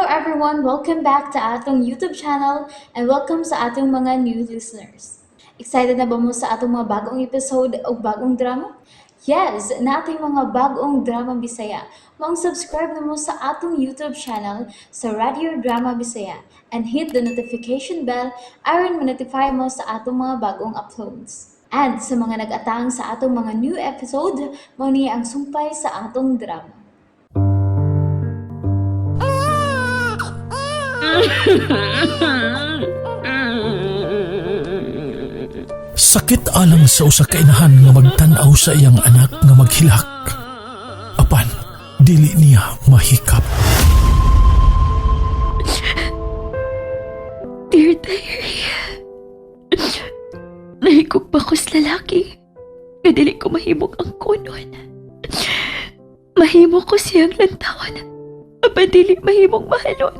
everyone! Welcome back to atong YouTube channel and welcome sa atong mga new listeners. Excited na ba mo sa atong mga bagong episode o bagong drama? Yes, na ating mga bagong drama Bisaya. Subscribe na mo sa atong YouTube channel sa Radio Drama Bisaya and hit the notification bell aron ma-notify mo sa atong mga bagong uploads. And sa mga nag-atang sa atong mga new episode, mo niya ang sumpay sa atong drama. Sakit alang sa usa ka inahan nga magtan-aw sa iyang anak nga maghilak. Apan, dili niya mahikap. Dear Diary, nahigog pa ko sa lalaki nga dili ko mahimog ang kunon. Mahimo ko siyang lantawan, apan dili mahimong mahalon.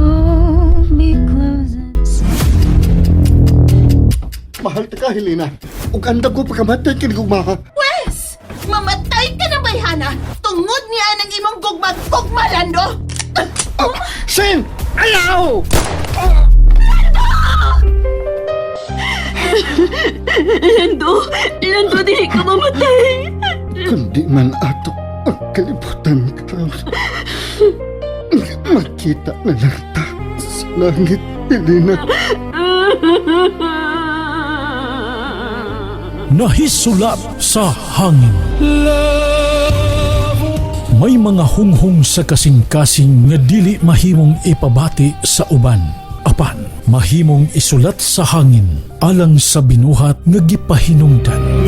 Hold me close and Mahal ta ka, Helena. Ug anda ko pagkamatay kini gugmaha. Wes! Mamatay ka na ba, Hana? Tungod niya ang imong gugmag-gugma, Lando! Sen! Ayaw! Lando, dili ka mamatay. Kundi man ato ang kalibutan ka. Makita na lang ta sa langit, Helena. Nahisulat sa hangin. May mga hunghong sa kasing-kasing nga dili mahimong ipabati sa uban. Apan, mahimong isulat sa hangin alang sa binuhat nga gipahinungdan.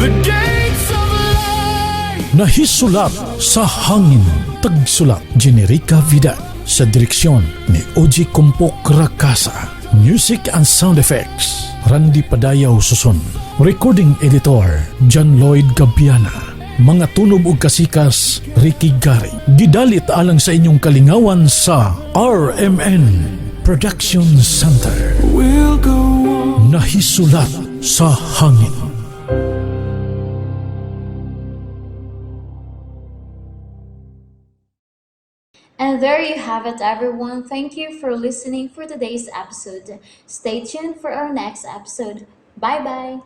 Nahisulat sa hangin. Tagsulat Generica Vidal. Sa direksyon ni Oji Kumpok Rakasa. Music and sound effects Randy Padayaw Suson. Recording editor John Lloyd Gabiana. Mga tunog ug kasikas Ricky Gary. Gidalit alang sa inyong kalingawan sa RMN Production Center. Nahisulat sa hangin. And there you have it, everyone. Thank you for listening for today's episode. Stay tuned for our next episode. Bye-bye.